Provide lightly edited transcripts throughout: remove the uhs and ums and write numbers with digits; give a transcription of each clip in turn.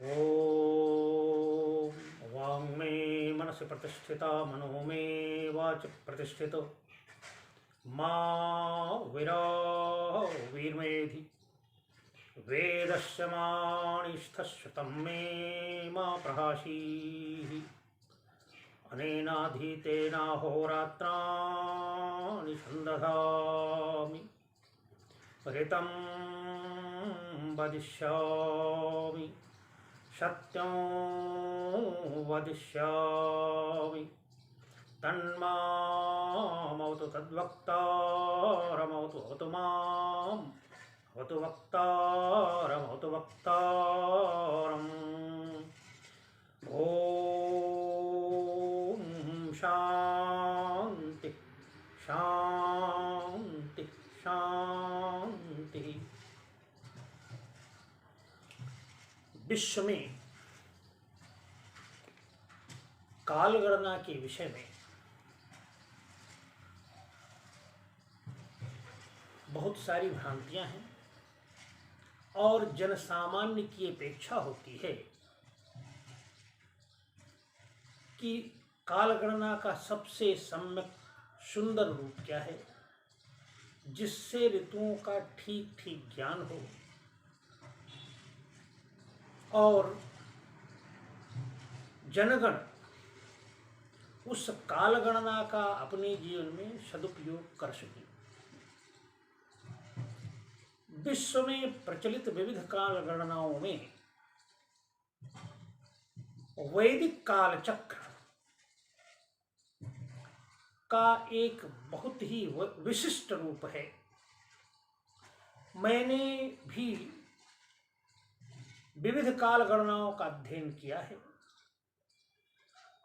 ॐ वाङ् मे मनसि प्रतिष्ठिता मनो मे वाचि प्रतिष्ठितो मा वीरमेधि वेदस्य माणिस्थश्रुतं मे मा प्रहासीः अनेनाधीतेनाहोरात्राणि सन्दधामि ऋतं वदिष्यामि सत्यं वदिष्यामि तन्मामवतु तद्वक्तारमवतु अवतु माम् अवतु वक्तारमवतु वक्तारम् ॐ शान्ति शान्ति शान्ति। विश्व में कालगणना के विषय में बहुत सारी भ्रांतियां हैं और जनसामान्य की अपेक्षा होती है कि कालगणना का सबसे सम्यक सुंदर रूप क्या है जिससे ऋतुओं का ठीक ठीक ज्ञान हो और जनगण उस कालगणना का अपने जीवन में सदुपयोग कर सके। विश्व में प्रचलित विविध कालगणनाओं में वैदिक कालचक्र का एक बहुत ही विशिष्ट रूप है। मैंने भी विविध काल गणनाओं का अध्ययन किया है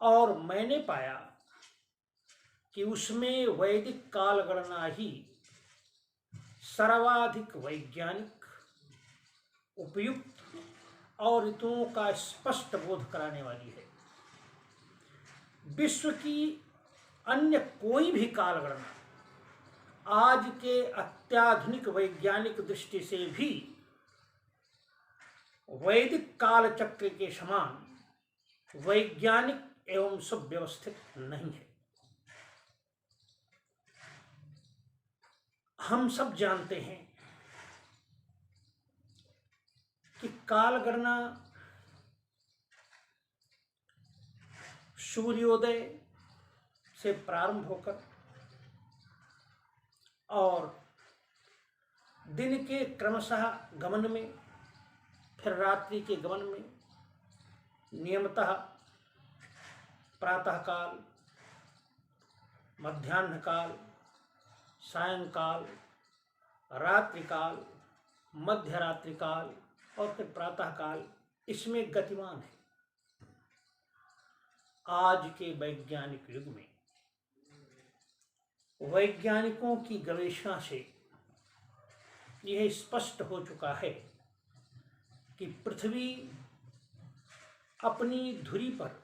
और मैंने पाया कि उसमें वैदिक काल गणना ही सर्वाधिक वैज्ञानिक, उपयुक्त और ऋतुओं का स्पष्ट बोध कराने वाली है। विश्व की अन्य कोई भी काल गणना आज के अत्याधुनिक वैज्ञानिक दृष्टि से भी वैदिक काल चक्र के समान वैज्ञानिक एवं सुव्यवस्थित नहीं है। हम सब जानते हैं कि काल गणना सूर्योदय से प्रारंभ होकर और दिन के क्रमशः गमन में, फिर रात्रि के गमन में नियमतः प्रातःकाल, मध्याह्न काल, सायंकाल, रात्रिकाल, मध्यरात्रि काल और फिर प्रातःकाल इसमें गतिमान है। आज के वैज्ञानिक युग में वैज्ञानिकों की गवेषणा से यह स्पष्ट हो चुका है कि पृथ्वी अपनी धुरी पर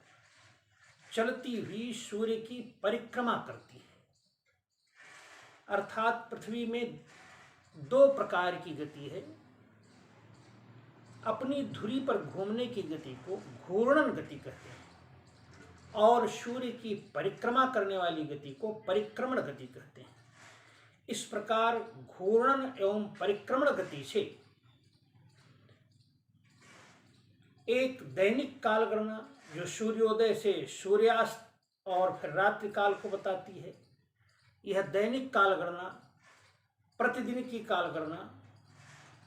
चलती हुई सूर्य की परिक्रमा करती है। अर्थात पृथ्वी में दो प्रकार की गति है। अपनी धुरी पर घूमने की गति को घूर्णन गति कहते हैं और सूर्य की परिक्रमा करने वाली गति को परिक्रमण गति कहते हैं। इस प्रकार घूर्णन एवं परिक्रमण गति से एक दैनिक काल गणना जो सूर्योदय से सूर्यास्त और फिर रात्रि काल को बताती है, यह दैनिक काल गणना प्रतिदिन की काल गणना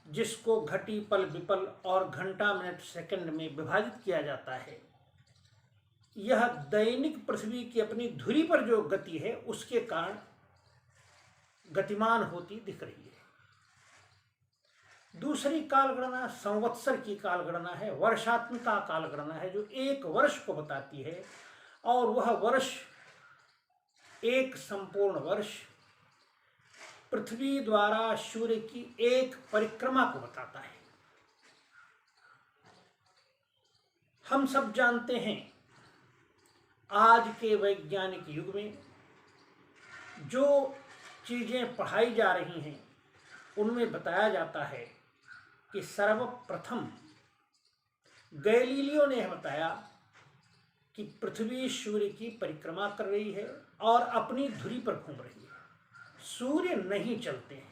जिसको घटी, पल, विपल और घंटा, मिनट, सेकंड में विभाजित किया जाता है, यह दैनिक पृथ्वी की अपनी धुरी पर जो गति है उसके कारण गतिमान होती दिख रही है। दूसरी काल गणना संवत्सर की काल गणना है, वर्षात्मिका काल गणना है जो एक वर्ष को बताती है और वह वर्ष एक संपूर्ण वर्ष पृथ्वी द्वारा सूर्य की एक परिक्रमा को बताता है। हम सब जानते हैं आज के वैज्ञानिक युग में जो चीजें पढ़ाई जा रही हैं उनमें बताया जाता है कि सर्वप्रथम गैलीलियो ने बताया कि पृथ्वी सूर्य की परिक्रमा कर रही है और अपनी धुरी पर घूम रही है, सूर्य नहीं चलते हैं।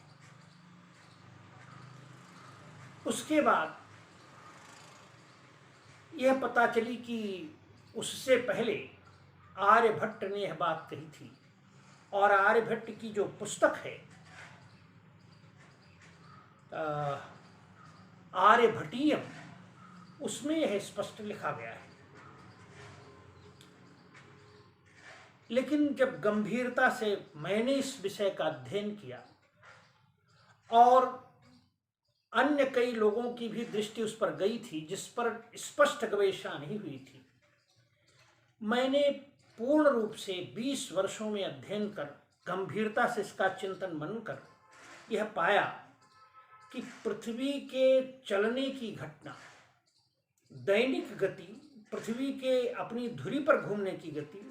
उसके बाद यह पता चली कि उससे पहले आर्यभट्ट ने यह बात कही थी, और आर्यभट्ट की जो पुस्तक है आर्यभटीयम, उसमें यह स्पष्ट लिखा गया है। लेकिन जब गंभीरता से मैंने इस विषय का अध्ययन किया और अन्य कई लोगों की भी दृष्टि उस पर गई थी जिस पर स्पष्ट गवेषणा नहीं हुई थी, मैंने पूर्ण रूप से 20 वर्षों में अध्ययन कर गंभीरता से इसका चिंतन मनन कर यह पाया कि पृथ्वी के चलने की घटना, दैनिक गति, पृथ्वी के अपनी धुरी पर घूमने की गति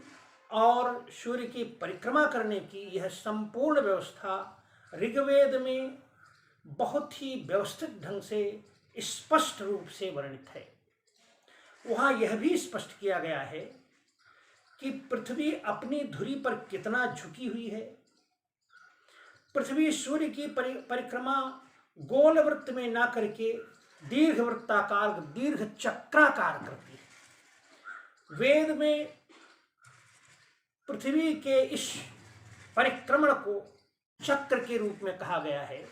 और सूर्य की परिक्रमा करने की यह संपूर्ण व्यवस्था ऋग्वेद में बहुत ही व्यवस्थित ढंग से स्पष्ट रूप से वर्णित है। वहाँ यह भी स्पष्ट किया गया है कि पृथ्वी अपनी धुरी पर कितना झुकी हुई है। पृथ्वी सूर्य की परिक्रमा गोल वृत्त में ना करके दीर्घ वृत्ताकार, दीर्घ चक्राकार करती है। वेद में पृथ्वी के इस परिक्रमण को चक्र के रूप में कहा गया है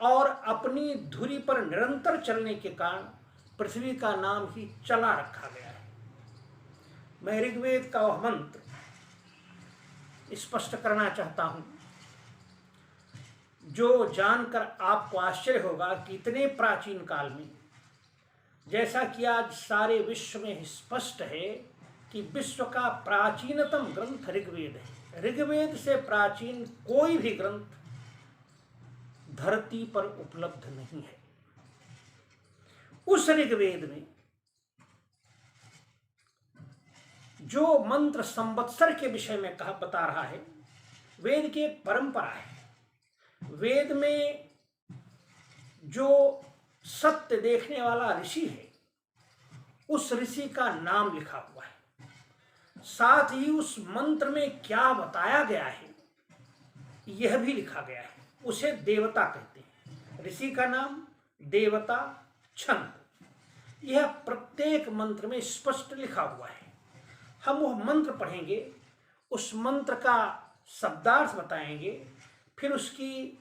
और अपनी धुरी पर निरंतर चलने के कारण पृथ्वी का नाम ही चला रखा गया है। मैं ऋग्वेद का वह मंत्र स्पष्ट करना चाहता हूं जो जानकर आपको आश्चर्य होगा कि इतने प्राचीन काल में, जैसा कि आज सारे विश्व में स्पष्ट है कि विश्व का प्राचीनतम ग्रंथ ऋग्वेद है। ऋग्वेद से प्राचीन कोई भी ग्रंथ धरती पर उपलब्ध नहीं है। उस ऋग्वेद में जो मंत्र संवत्सर के विषय में कहा बता रहा है, वेद की एक परंपरा है। वेद में जो सत्य देखने वाला ऋषि है, उस ऋषि का नाम लिखा हुआ है। साथ ही उस मंत्र में क्या बताया गया है यह भी लिखा गया है। उसे देवता कहते हैं। ऋषि का नाम, देवता, छंद, यह प्रत्येक मंत्र में स्पष्ट लिखा हुआ है। हम वह मंत्र पढ़ेंगे, उस मंत्र का शब्दार्थ बताएंगे, फिर उसकी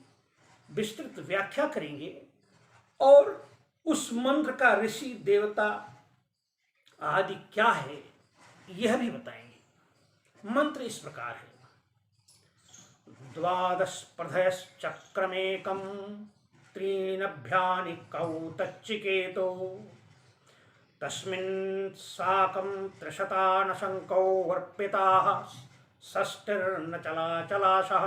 विस्तृत व्याख्या करेंगे और उस मंत्र का ऋषि, देवता आदि क्या है यह भी बताएंगे। मंत्र इस प्रकार है। द्वादश प्रधयश्चक्रमेकं त्रीनभ्यानि कौतच्चिकेतो तस्मिन् साकं त्रिशतानशङ्कौ वर्पिताः षष्टिर्न चलाचलाशः।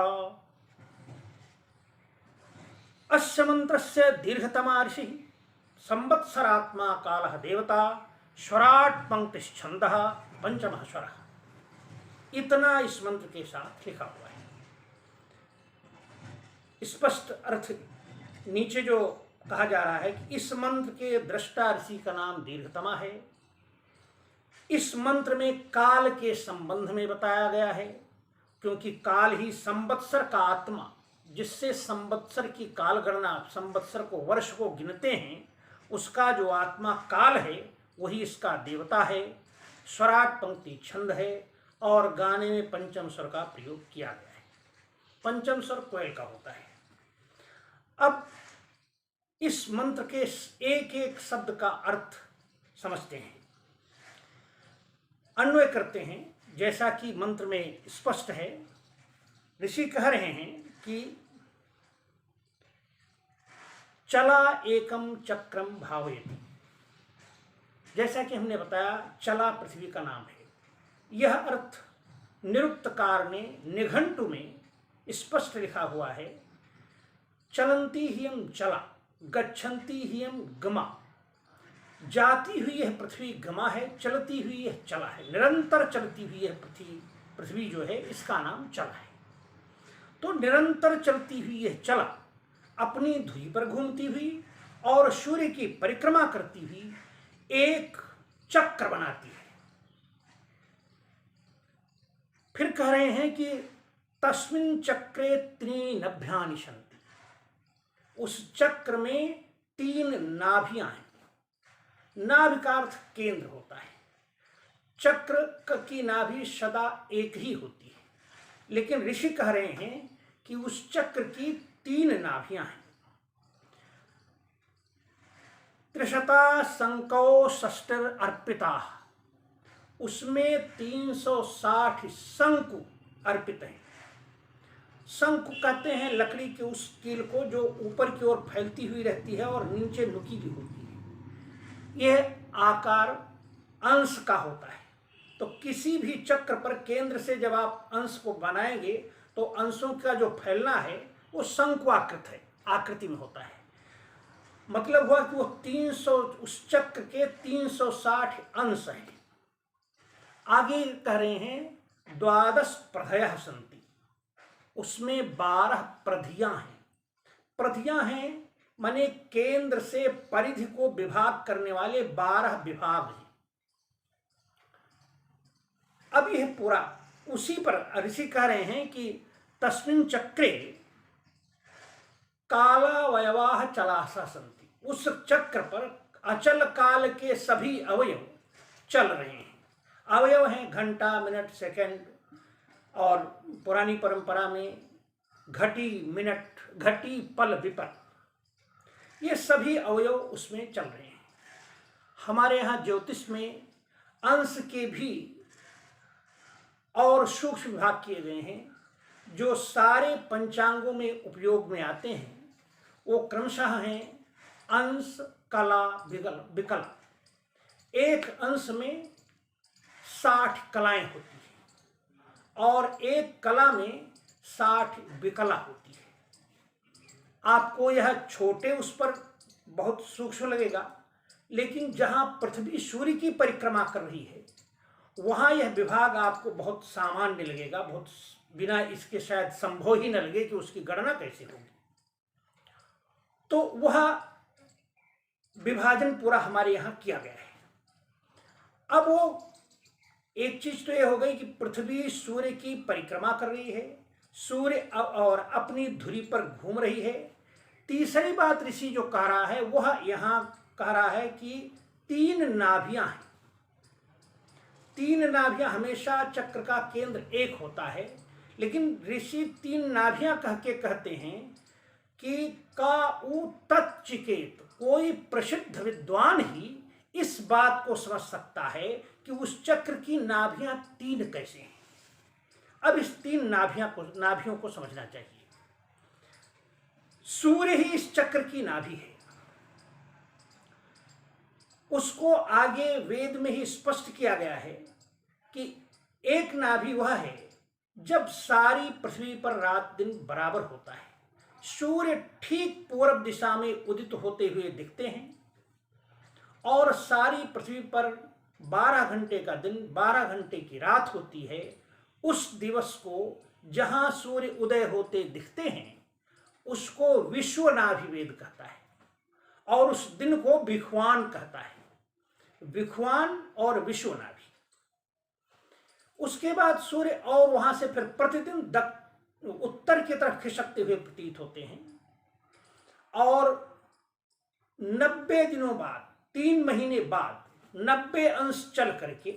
अस्य मंत्रस्य दीर्घतमा ऋषि संवत्सरात्मा कालः देवता स्वराट पंक्तिश्छन्दः पंचमः स्वरः। इतना इस मंत्र के साथ लिखा हुआ है। स्पष्ट अर्थ नीचे जो कहा जा रहा है कि इस मंत्र के दृष्टा ऋषि का नाम दीर्घतमा है। इस मंत्र में काल के संबंध में बताया गया है, क्योंकि काल ही संवत्सर का आत्मा, जिससे संवत्सर की काल गणना, संवत्सर को, वर्ष को गिनते हैं, उसका जो आत्मा काल है वही इसका देवता है। स्वराट पंक्ति छंद है और गाने में पंचम स्वर का प्रयोग किया गया है। पंचम स्वर कोयल का होता है। अब इस मंत्र के एक एक शब्द का अर्थ समझते हैं, अन्वय करते हैं। जैसा कि मंत्र में स्पष्ट है, ऋषि कह रहे हैं कि चला एकम चक्रम भावयति। जैसा कि हमने बताया, चला पृथ्वी का नाम है। यह अर्थ निरुक्तकार ने निघंटु में स्पष्ट लिखा हुआ है। चलंती ह्यम चला, गच्छन्ति ह्यम गमा। जाती हुई यह पृथ्वी गमा है, चलती हुई यह चला है। निरंतर चलती हुई यह पृथ्वी जो है, इसका नाम चला है। तो निरंतर चलती हुई यह चला अपनी धुरी पर घूमती हुई और सूर्य की परिक्रमा करती हुई एक चक्र बनाती है। फिर कह रहे हैं कि तस्मिन् चक्रे त्रीणि नभ्यानि सन्ति, उस चक्र में 3 नाभियां हैं। नाभि का अर्थ केंद्र होता है। चक्र की नाभि सदा एक ही होती है, लेकिन ऋषि कह रहे हैं कि उस चक्र की 3 नाभियां हैं। त्रिशता शंको षष्टिर अर्पिता, उसमें 360 शंकु अर्पित हैं। शंकु कहते हैं लकड़ी के उस कील को जो ऊपर की ओर फैलती हुई रहती है और नीचे नुकीली होती है। यह आकार अंश का होता है। तो किसी भी चक्र पर केंद्र से जब आप अंश को बनाएंगे तो अंशों का जो फैलना है वो शंकुआकृत है, आकृति में होता है। मतलब हुआ कि वो 300, उस चक्र के 360 अंश हैं। आगे कह रहे हैं 12 प्रधयः सन्ति, उसमें 12 प्रधियां हैं। प्रधियां हैं माने केंद्र से परिधि को विभाग करने वाले 12 विभाग हैं। अब यह पूरा उसी पर ऋषि कह रहे हैं कि तस्मिन् चक्रे कालावयवाः चलासा सन्ति, उस चक्र पर अचल काल के सभी अवयव चल रहे हैं। अवयव हैं घंटा, मिनट, सेकंड, और पुरानी परंपरा में घटी, मिनट, घटी, पल, विपल, ये सभी अवयव उसमें चल रहे हैं। हमारे यहाँ ज्योतिष में अंश के भी और सूक्ष्म विभाग किए गए हैं, जो सारे पंचांगों में उपयोग में आते हैं। वो क्रमशः हैं अंश, कला, विकला। एक अंश में 60 कलाएं होती हैं और एक कला में 60 विकला होती है। आपको यह छोटे उस पर बहुत सूक्ष्म लगेगा, लेकिन जहां पृथ्वी सूर्य की परिक्रमा कर रही है वहां यह विभाग आपको बहुत सामान्य लगेगा, बहुत बिना इसके शायद संभव ही न लगे कि उसकी गणना कैसे होगी। तो वह विभाजन पूरा हमारे यहाँ किया गया है। अब वो एक चीज तो यह हो गई कि पृथ्वी सूर्य की परिक्रमा कर रही है, सूर्य और अपनी धुरी पर घूम रही है। तीसरी बात ऋषि जो कह रहा है वह यहाँ कह रहा है कि 3 नाभियां हैं। 3 नाभियां, हमेशा चक्र का केंद्र एक होता है, लेकिन ऋषि 3 नाभियां कह के कहते हैं कि का उ तच्चिकेत, कोई प्रसिद्ध विद्वान ही इस बात को समझ सकता है कि उस चक्र की नाभियां 3 कैसे हैं। अब इस 3 नाभियों को समझना चाहिए। सूर्य ही इस चक्र की नाभि है। उसको आगे वेद में ही स्पष्ट किया गया है कि एक नाभि वह है जब सारी पृथ्वी पर रात दिन बराबर होता है। सूर्य ठीक पूर्व दिशा में उदित होते हुए दिखते हैं और सारी पृथ्वी पर 12 घंटे का दिन, 12 घंटे की रात होती है। उस दिवस को जहां सूर्य उदय होते दिखते हैं उसको विश्वनाभि वेद कहता है और उस दिन को विख्वान कहता है। विख्वान और विश्वनाभि। उसके बाद सूर्य और वहां से फिर प्रतिदिन उत्तर की तरफ खिसकते हुए प्रतीत होते हैं और 90 दिनों बाद, 3 महीने बाद 90 अंश चल करके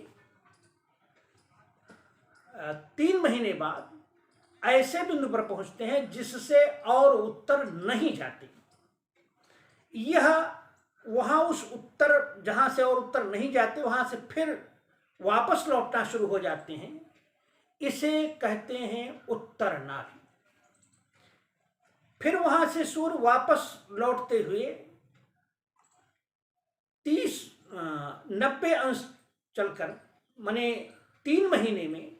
3 महीने बाद ऐसे बिंदु पर पहुंचते हैं जिससे और उत्तर नहीं जाते। यह वहां उस उत्तर जहां से और उत्तर नहीं जाते वहां से फिर वापस लौटना शुरू हो जाते हैं। इसे कहते हैं उत्तर नाभि। फिर वहां से सूर्य वापस लौटते हुए 90 अंश चलकर माने 3 महीने में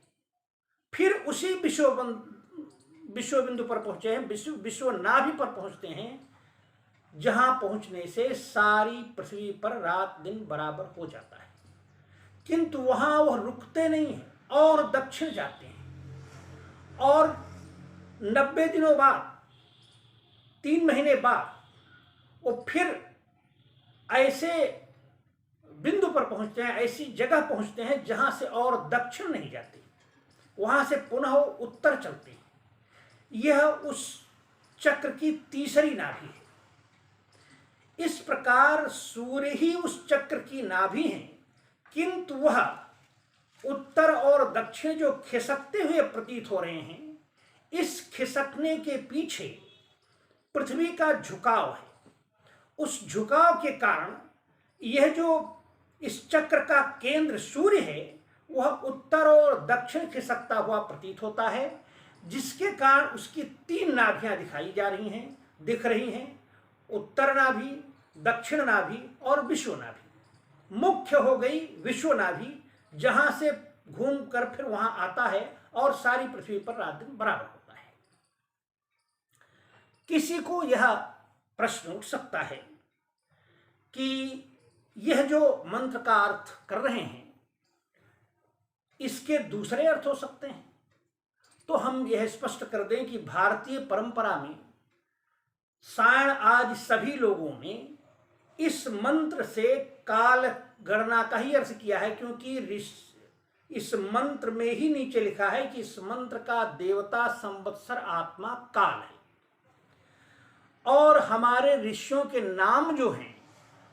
फिर उसी विश्व बिंदु पर पहुंचे हैं, विश्व नाभि पर पहुंचते हैं, जहां पहुंचने से सारी पृथ्वी पर रात दिन बराबर हो जाता है। किंतु वहां वह रुकते नहीं हैं और दक्षिण जाते हैं और 90 दिनों बाद, 3 महीने बाद वो फिर ऐसे बिंदु पर पहुंचते हैं, ऐसी जगह पहुंचते हैं जहां से और दक्षिण नहीं जाते, वहां से पुनः वो उत्तर चलते हैं। यह उस चक्र की तीसरी नाभि है। इस प्रकार सूर्य ही उस चक्र की नाभि है, किंतु वह उत्तर और दक्षिण जो खिसकते हुए प्रतीत हो रहे हैं, इस खिसकने के पीछे पृथ्वी का झुकाव है। उस झुकाव के कारण यह जो इस चक्र का केंद्र सूर्य है, वह उत्तर और दक्षिण खिसकता हुआ प्रतीत होता है, जिसके कारण उसकी तीन नाभियां दिख रही हैं, उत्तर नाभि, दक्षिण नाभि और विश्व नाभि। मुख्य हो गई विश्व नाभि, जहां से घूमकर फिर वहां आता है और सारी पृथ्वी पर रात दिन बराबर होता है। किसी को यह प्रश्न उठ सकता है कि यह जो मंत्र का अर्थ कर रहे हैं, इसके दूसरे अर्थ हो सकते हैं। तो हम यह स्पष्ट कर दें कि भारतीय परंपरा में सायण आज सभी लोगों ने इस मंत्र से काल गणना का ही अर्थ किया है, क्योंकि इस मंत्र में ही नीचे लिखा है कि इस मंत्र का देवता संवत्सर आत्मा काल है, और हमारे ऋषियों के नाम जो हैं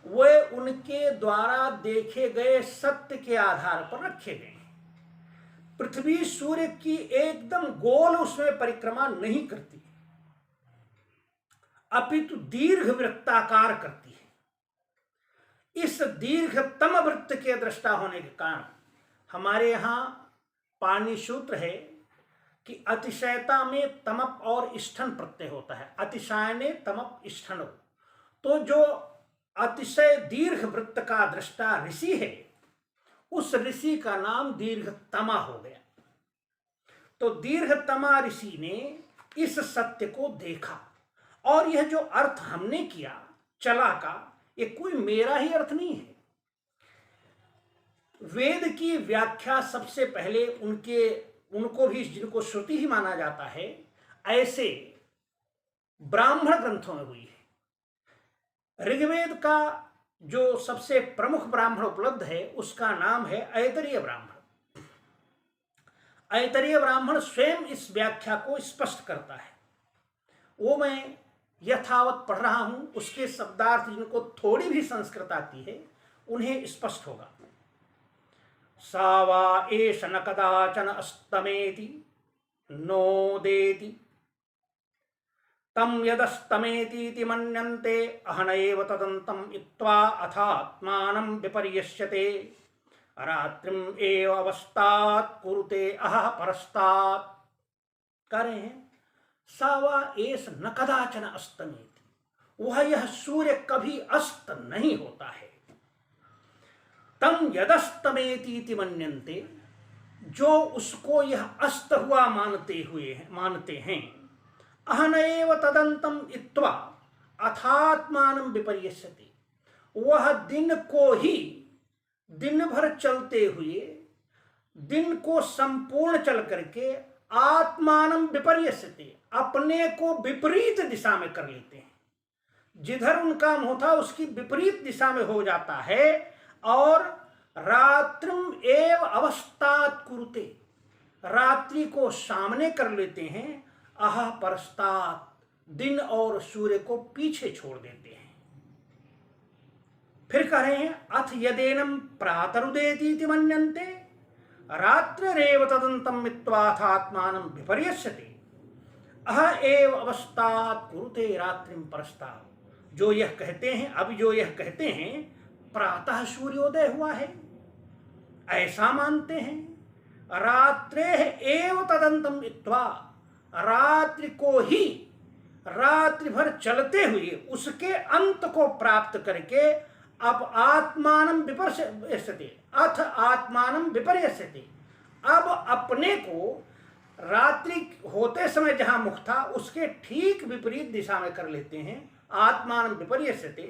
वे उनके द्वारा देखे गए सत्य के आधार पर रखे गए हैं। पृथ्वी सूर्य की एकदम गोल उसमें परिक्रमा नहीं करती, अपितु दीर्घ वृत्ताकार करती है। इस दीर्घतम वृत्त के दृष्टा होने के कारण हमारे यहाँ पाणि सूत्र है कि अतिशयता में तमप और इष्ठन प्रत्यय होता है। अतिशयने तमप इष्ठनो, तो जो अतिशय दीर्घ वृत्त का दृष्टा ऋषि है, उस ऋषि का नाम दीर्घतमा हो गया। तो दीर्घतमा ऋषि ने इस सत्य को देखा, और यह जो अर्थ हमने किया चला का, ये कोई मेरा ही अर्थ नहीं है। वेद की व्याख्या सबसे पहले उनको भी, जिनको श्रुति ही माना जाता है, ऐसे ब्राह्मण ग्रंथों में हुई है। ऋग्वेद का जो सबसे प्रमुख ब्राह्मण उपलब्ध है, उसका नाम है ऐतरेय ब्राह्मण। ऐतरेय ब्राह्मण स्वयं इस व्याख्या को स्पष्ट करता है। वो मैं यथावत पढ़ रहा हूं, उसके शब्दार्थ जिनको थोड़ी भी संस्कृत आती है उन्हें स्पष्ट होगा। सा वा एष न कदाचन अस्तमेति नोदेति तम यदस्तमेतीति मन्यन्ते अहनैव तदन्तं इत्वा अथात्मानं विपर्यस्यते रात्रिम एव अवस्थात् कुरुते अह परस्तात्। कह रहे हैं सा वा एष न कदाचन अस्तमेति, वह यह सूर्य कभी अस्त नहीं होता है। तम यदस्तमेतीति मन्यन्ते, जो उसको यह अस्त हुआ मानते हैं। अहनैव तदंतम इत्वा अथात्मानं विपर्यस्यते, वह दिन को ही दिन भर चलते हुए, दिन को संपूर्ण चल करके आत्मानं विपर्यस्यते, अपने को विपरीत दिशा में कर लेते हैं। जिधर उनका मुंह था उसकी विपरीत दिशा में हो जाता है, और रात्रिम एव अवस्थात् कुरुते, रात्रि को सामने कर लेते हैं। अह परस्तात्, दिन और सूर्य को पीछे छोड़ देते हैं। फिर कह रहे हैं अथ यदेनम प्रातरुदेतीति मन्यन्ते रात्रिरेव तदन्तं मित्वाथात्मानं विपर्यस्यते अह एव अवस्थात् कुरुते रात्रिम परस्तात्। जो यह कहते हैं प्रातः सूर्योदय हुआ है, ऐसा मानते हैं। रात्रेह एव तदंतम इत्वा, रात्रि को ही रात्रि भर चलते हुए उसके अंत को प्राप्त करके अब आत्मानं विपर्यस्यते, अथ आत्मानं विपर्यस्यते, अब अपने को रात्रि होते समय जहां मुख था उसके ठीक विपरीत दिशा में कर लेते हैं। आत्मानं विपर्यस्यते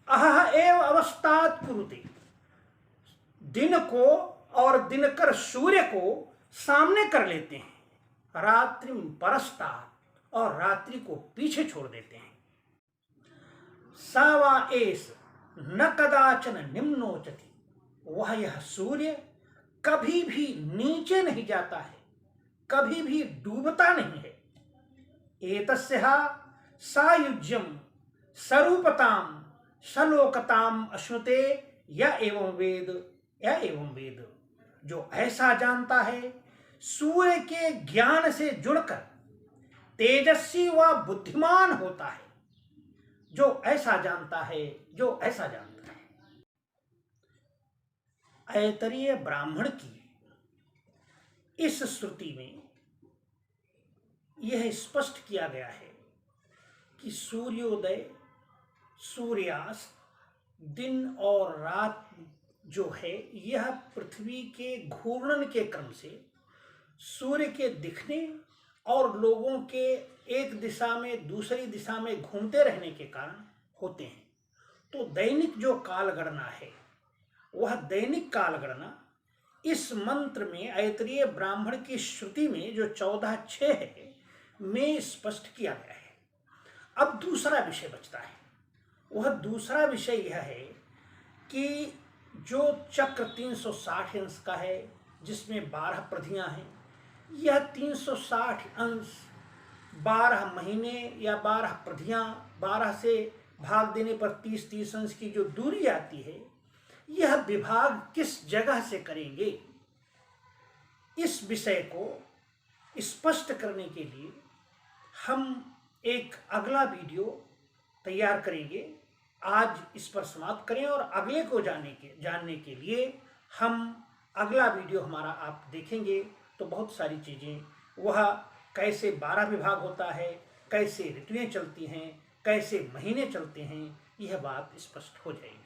अह एव अवस्थात् कुरुते, दिन को और दिनकर सूर्य को सामने कर लेते हैं। रात्रिम परस्तात्, और रात्रि को पीछे छोड़ देते हैं। सा वा एष, न कदाचन निम्नोचति, वह यह सूर्य कभी भी नीचे नहीं जाता है, कभी भी डूबता नहीं है। एतस्यः सायुज्यम स्वरूपताम सलोकताम अश्नुते य एवं वेद, जो ऐसा जानता है, सूर्य के ज्ञान से जुड़कर तेजस्वी व बुद्धिमान होता है। जो ऐसा जानता है, जो ऐसा जानता है। ऐतरेय ब्राह्मण की इस श्रुति में यह स्पष्ट किया गया है कि सूर्योदय, सूर्यास्त, दिन और रात जो है, यह पृथ्वी के घूर्णन के क्रम से सूर्य के दिखने और लोगों के एक दिशा में दूसरी दिशा में घूमते रहने के कारण होते हैं। तो दैनिक जो कालगणना है, वह दैनिक कालगणना इस मंत्र में, ऐतरेय ब्राह्मण की श्रुति में जो 14:6 है, में स्पष्ट किया गया है। अब दूसरा विषय बचता है। वह दूसरा विषय यह है कि जो चक्र 360 अंश का है, जिसमें 12 प्रधियां हैं, यह 360 अंश 12 महीने या 12 प्रधियां, 12 से भाग देने पर 30-30 अंश की जो दूरी आती है, यह विभाग किस जगह से करेंगे, इस विषय को स्पष्ट करने के लिए हम एक अगला वीडियो तैयार करेंगे। आज इस पर समाप्त करें और अगले को जानने के लिए हम अगला वीडियो हमारा आप देखेंगे तो बहुत सारी चीज़ें, वह कैसे 12 विभाग होता है, कैसे ऋतुएं चलती हैं, कैसे महीने चलते हैं, यह बात स्पष्ट हो जाएगी।